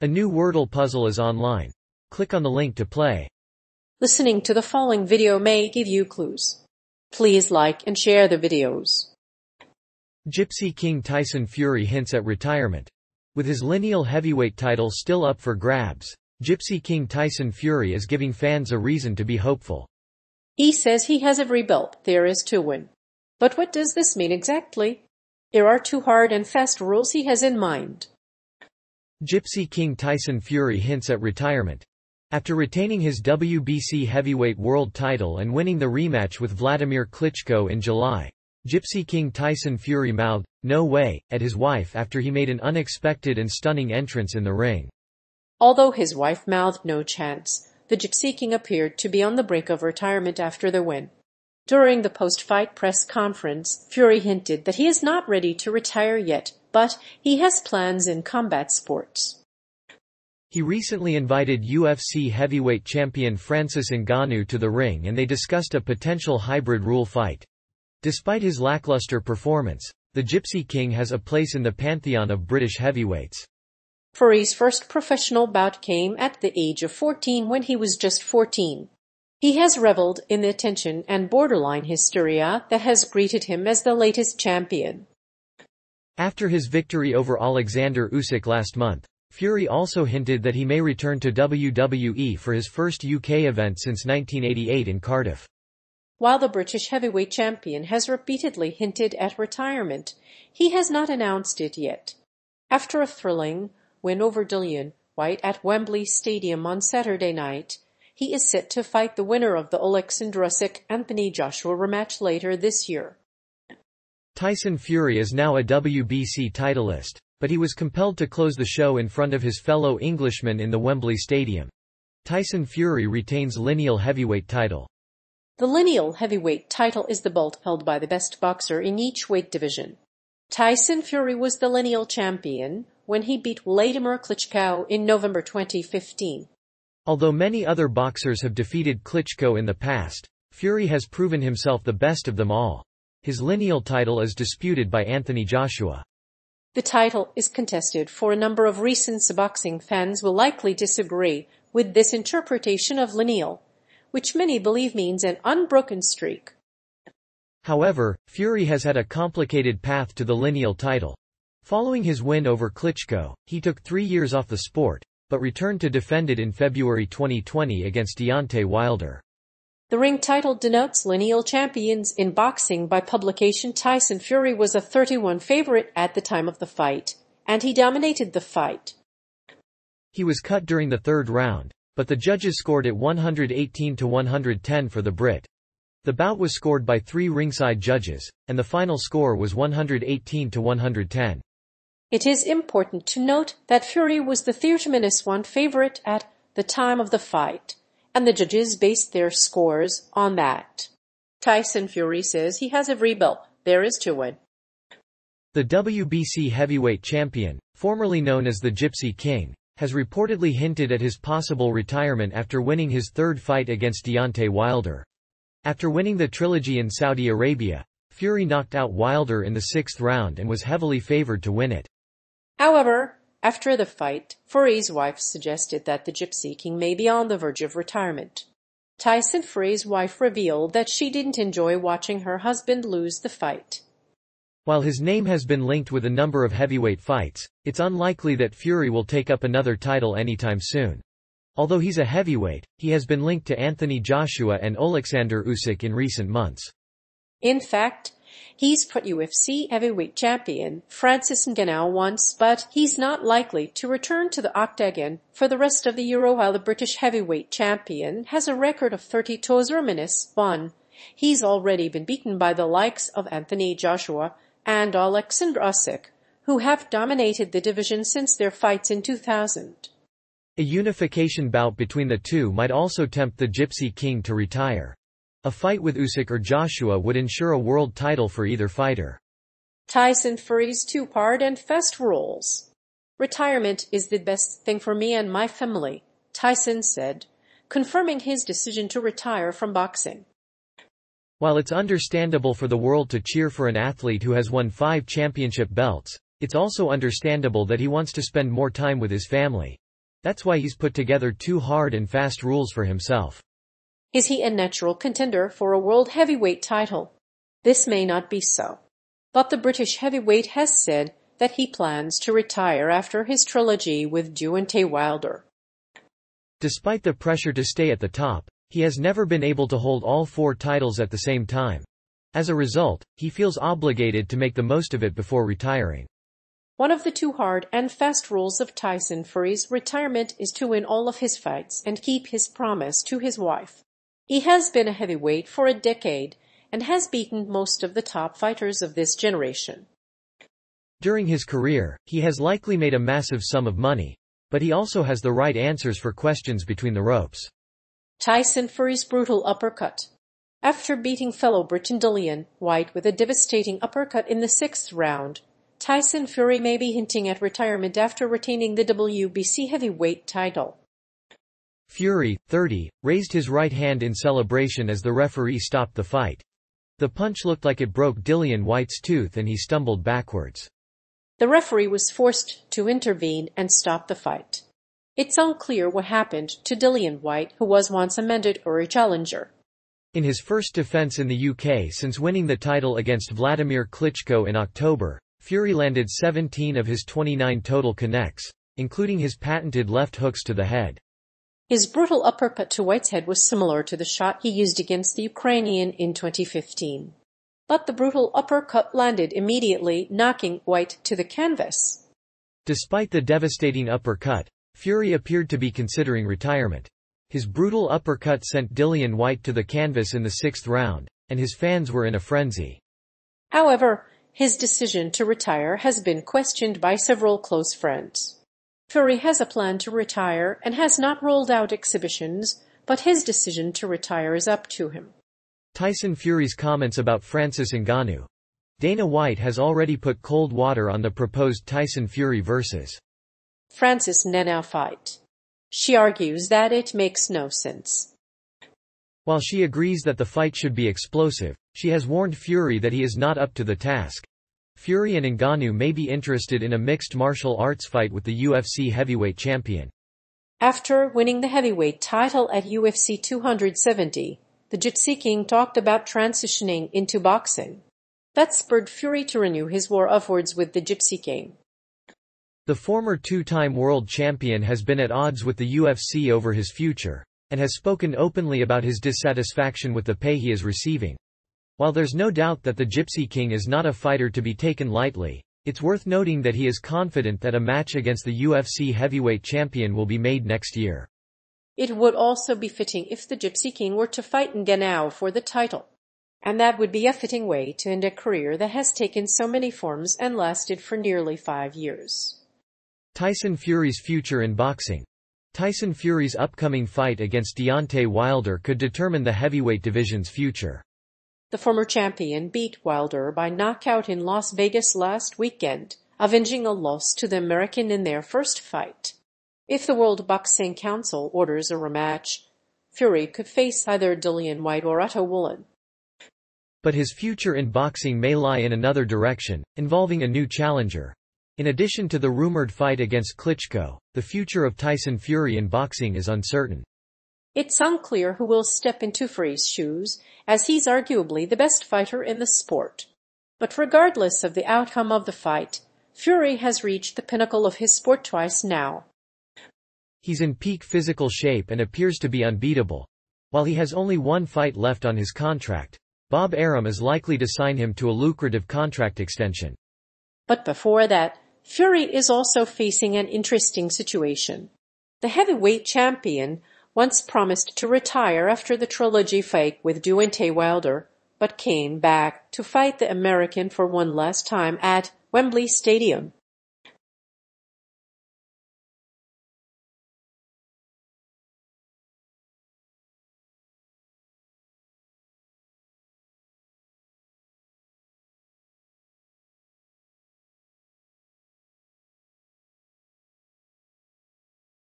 A new Wordle puzzle is online. Click on the link to play. Listening to the following video may give you clues. Please like and share the videos. Gypsy King Tyson Fury hints at retirement. With his lineal heavyweight title still up for grabs, Gypsy King Tyson Fury is giving fans a reason to be hopeful. He says he has every belt there is to win. But what does this mean exactly? There are two hard and fast rules he has in mind. Gypsy King Tyson Fury hints at retirement. After retaining his WBC heavyweight world title and winning the rematch with Vladimir Klitschko in July, Gypsy King Tyson Fury mouthed, "No way," at his wife after he made an unexpected and stunning entrance in the ring. Although his wife mouthed no chance, the Gypsy King appeared to be on the brink of retirement after the win. During the post-fight press conference, Fury hinted that he is not ready to retire yet, but he has plans in combat sports. He recently invited UFC heavyweight champion Francis Ngannou to the ring and they discussed a potential hybrid rule fight. Despite his lackluster performance, the Gypsy King has a place in the pantheon of British heavyweights. Fury's first professional bout came at the age of 14 when he was just 14. He has reveled in the attention and borderline hysteria that has greeted him as the latest champion. After his victory over Alexander Usyk last month, Fury also hinted that he may return to WWE for his first UK event since 1988 in Cardiff. While the British heavyweight champion has repeatedly hinted at retirement, he has not announced it yet. After a thrilling win over Dillian Whyte at Wembley Stadium on Saturday night, he is set to fight the winner of the Alexander Usyk-Anthony Joshua rematch later this year. Tyson Fury is now a WBC titleist, but he was compelled to close the show in front of his fellow Englishmen in the Wembley Stadium. Tyson Fury retains lineal heavyweight title. The lineal heavyweight title is the belt held by the best boxer in each weight division. Tyson Fury was the lineal champion when he beat Vladimir Klitschko in November 2015. Although many other boxers have defeated Klitschko in the past, Fury has proven himself the best of them all. His lineal title is disputed by Anthony Joshua. The title is contested for a number of reasons. Boxing fans will likely disagree with this interpretation of lineal, which many believe means an unbroken streak. However, Fury has had a complicated path to the lineal title. Following his win over Klitschko, he took 3 years off the sport, but returned to defend it in February 2020 against Deontay Wilder. The ring title denotes lineal champions in boxing by publication. Tyson Fury was a 31 favorite at the time of the fight, and he dominated the fight. He was cut during the third round, but the judges scored it 118-110 for the Brit. The bout was scored by 3 ringside judges, and the final score was 118-110. It is important to note that Fury was the 30-1 favorite at the time of the fight, and the judges based their scores on that. Tyson Fury says he has every belt there is to win. The WBC heavyweight champion, formerly known as the Gypsy King, has reportedly hinted at his possible retirement after winning his third fight against Deontay Wilder. After winning the trilogy in Saudi Arabia, Fury knocked out Wilder in the 6th round and was heavily favored to win it. However, after the fight, Fury's wife suggested that the Gypsy King may be on the verge of retirement. Tyson Fury's wife revealed that she didn't enjoy watching her husband lose the fight. While his name has been linked with a number of heavyweight fights, it's unlikely that Fury will take up another title anytime soon. Although he's a heavyweight, he has been linked to Anthony Joshua and Alexander Usyk in recent months. In fact, he's fought UFC heavyweight champion Francis Ngannou once, but he's not likely to return to the octagon for the rest of the year. While the British heavyweight champion has a record of 30-1, he's already been beaten by the likes of Anthony Joshua and Alexander Usyk, who have dominated the division since their fights in 2000. A unification bout between the two might also tempt the Gypsy King to retire. A fight with Usyk or Joshua would ensure a world title for either fighter. Tyson Fury's two hard and fast rules. Retirement is the best thing for me and my family, Tyson said, confirming his decision to retire from boxing. While it's understandable for the world to cheer for an athlete who has won 5 championship belts, it's also understandable that he wants to spend more time with his family. That's why he's put together two hard and fast rules for himself. Is he a natural contender for a world heavyweight title? This may not be so. But the British heavyweight has said that he plans to retire after his trilogy with Deontay Wilder. Despite the pressure to stay at the top, he has never been able to hold all four titles at the same time. As a result, he feels obligated to make the most of it before retiring. One of the two hard and fast rules of Tyson Fury's retirement is to win all of his fights and keep his promise to his wife. He has been a heavyweight for a decade and has beaten most of the top fighters of this generation. During his career, he has likely made a massive sum of money, but he also has the right answers for questions between the ropes. Tyson Fury's brutal uppercut. After beating fellow Briton Dillian Whyte with a devastating uppercut in the 6th round, Tyson Fury may be hinting at retirement after retaining the WBC heavyweight title. Fury, 30, raised his right hand in celebration as the referee stopped the fight. The punch looked like it broke Dillian Whyte's tooth and he stumbled backwards. The referee was forced to intervene and stop the fight. It's unclear what happened to Dillian Whyte, who was once a mandatory challenger. In his first defense in the UK since winning the title against Vladimir Klitschko in October, Fury landed 17 of his 29 total connects, including his patented left hooks to the head. His brutal uppercut to Whyte's head was similar to the shot he used against the Ukrainian in 2015. But the brutal uppercut landed immediately, knocking Whyte to the canvas. Despite the devastating uppercut, Fury appeared to be considering retirement. His brutal uppercut sent Dillian Whyte to the canvas in the 6th round, and his fans were in a frenzy. However, his decision to retire has been questioned by several close friends. Fury has a plan to retire and has not ruled out exhibitions, but his decision to retire is up to him. Tyson Fury's comments about Francis Ngannou. Dana White has already put cold water on the proposed Tyson Fury vs. Francis Ngannou fight. She argues that it makes no sense. While she agrees that the fight should be explosive, she has warned Fury that he is not up to the task. Fury and Ngannou may be interested in a mixed martial arts fight with the UFC heavyweight champion. After winning the heavyweight title at UFC 270, the Gypsy King talked about transitioning into boxing. That spurred Fury to renew his war of words with the Gypsy King. The former two-time world champion has been at odds with the UFC over his future, and has spoken openly about his dissatisfaction with the pay he is receiving. While there's no doubt that the Gypsy King is not a fighter to be taken lightly, it's worth noting that he is confident that a match against the UFC heavyweight champion will be made next year. It would also be fitting if the Gypsy King were to fight Ngannou for the title. And that would be a fitting way to end a career that has taken so many forms and lasted for nearly 5 years. Tyson Fury's future in boxing. Tyson Fury's upcoming fight against Deontay Wilder could determine the heavyweight division's future. The former champion beat Wilder by knockout in Las Vegas last weekend, avenging a loss to the American in their first fight. If the World Boxing Council orders a rematch, Fury could face either Dillian Whyte or Otto Wallin. But his future in boxing may lie in another direction, involving a new challenger. In addition to the rumored fight against Klitschko, the future of Tyson Fury in boxing is uncertain. It's unclear who will step into Fury's shoes, as he's arguably the best fighter in the sport. But regardless of the outcome of the fight, Fury has reached the pinnacle of his sport twice now. He's in peak physical shape and appears to be unbeatable. While he has only one fight left on his contract, Bob Arum is likely to sign him to a lucrative contract extension. But before that, Fury is also facing an interesting situation. The heavyweight champion once promised to retire after the trilogy fight with Deontay Wilder, but came back to fight the American for one last time at Wembley Stadium.